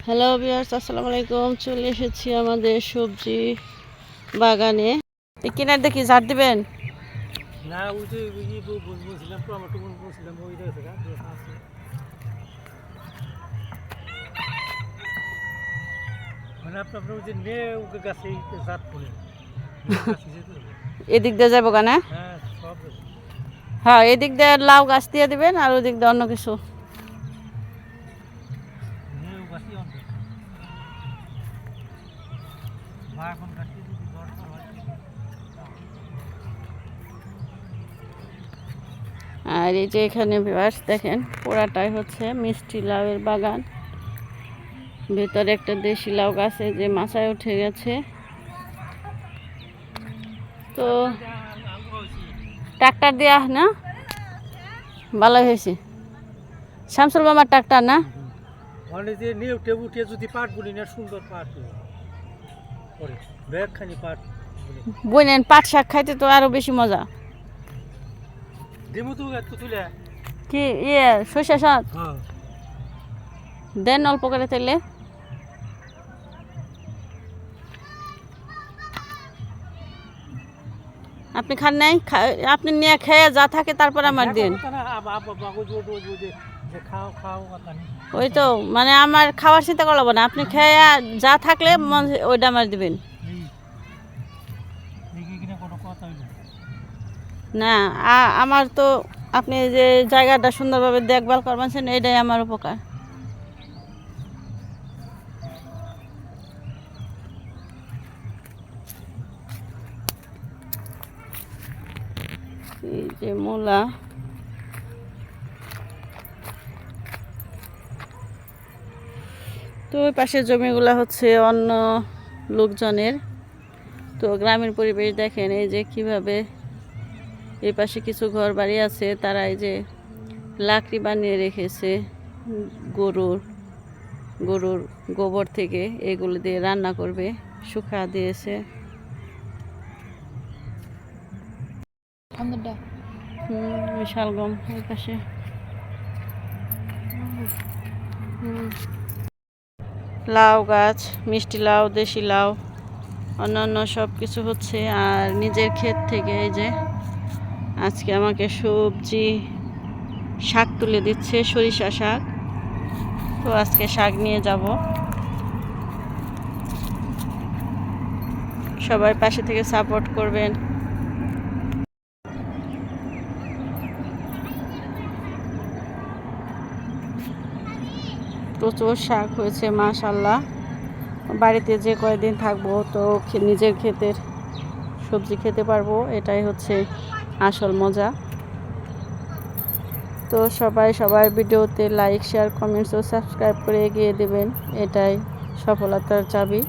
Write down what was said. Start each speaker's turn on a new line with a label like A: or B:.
A: Hello viewers, আসসালামু আলাইকুম। চলে এসেছি আমাদের সবজি বাগানে। কিনার দেখি ঝাড় দিবেন
B: না ওই যে বলছিলাম টমেটো বলছিলাম ওই রয়েছে আছে মানে আপনার ওই যে নে ওকে গাছে জাত পড়ে
A: এদিক দিয়ে যাবো কেন?
B: হ্যাঁ সব
A: হ্যাঁ, এদিক দিয়ে লাউ গাছ দিয়ে দিবেন আর ওদিক দিয়ে অন্য কিছু।
B: নে ও গাছই অন্ত মা এখন গাছটি যদি দরকার হয়
A: আর এই যে এখানে ভিউয়ার্স দেখেন, পুরাটাই হচ্ছে মিষ্টি লাউয়ের বাগান। ভেতরে একটা দেশি লাউ গাছে যে মাচায় উঠে গেছে। তো ট্রাক্টর দেওয়া না ভালো হয়েছে। শামসুল মামার ট্রাক্টর না?
B: মানে যে নে উঠে উঠে যদি পাট বলি না সুন্দর পাট করে ব্যাগ খানি পাট
A: বইনেন পাট শাক খাইতে তো আরো বেশি মজা।
B: দিমু তো এত তুলে
A: কি সরিষা শাক
B: হ্যাঁ
A: দেন অল্প করে তেলে। আপনি খান নাই? আপনি নিয়ে খেয়ে যা থাকে তারপর আমার দিন। ওই তো মানে আমার খাওয়ার চিন্তা করবো না, আপনি খেয়ে যা থাকলে ওইটা আমার দিবেন। না আমার তো আপনি যে জায়গাটা সুন্দরভাবে দেখভাল করবেন এটাই আমার উপকার। এই যে মূলা, তো ওই পাশের জমিগুলো হচ্ছে অন্য লোকজনের। তো গ্রামের পরিবেশ দেখেন, এই যে কিভাবে এই পাশে কিছু ঘর বাড়ি আছে, তারা এই যে লাকড়ি বানিয়ে রেখেছে গরুর গোবর থেকে, এগুলো দিয়ে রান্না করবে, শুকা দিয়েছে। শালগম ওই পাশে। লাউ গাছ, মিষ্টি লাউ, দেশি লাউ, অন্যান্য সব কিছু হচ্ছে। আর নিজের ক্ষেত থেকে এই যে আজকে আমাকে সবজি শাক তুলে দিচ্ছে, সরিষা শাক। তো আজকে শাক নিয়ে যাব। সবাই পাশে থেকে সাপোর্ট করবেন। প্রচুর শাক হয়েছে মাশাআল্লাহ। বাড়িতে যে কয়দিন থাকবো তো নিজের ক্ষেতের সবজি খেতে পারবো, এটাই হচ্ছে আসল মজা। তো সবাই ভিডিওতে লাইক, শেয়ার, কমেন্টস ও সাবস্ক্রাইব করে এগিয়ে দেবেন, এটাই সফলতার চাবি।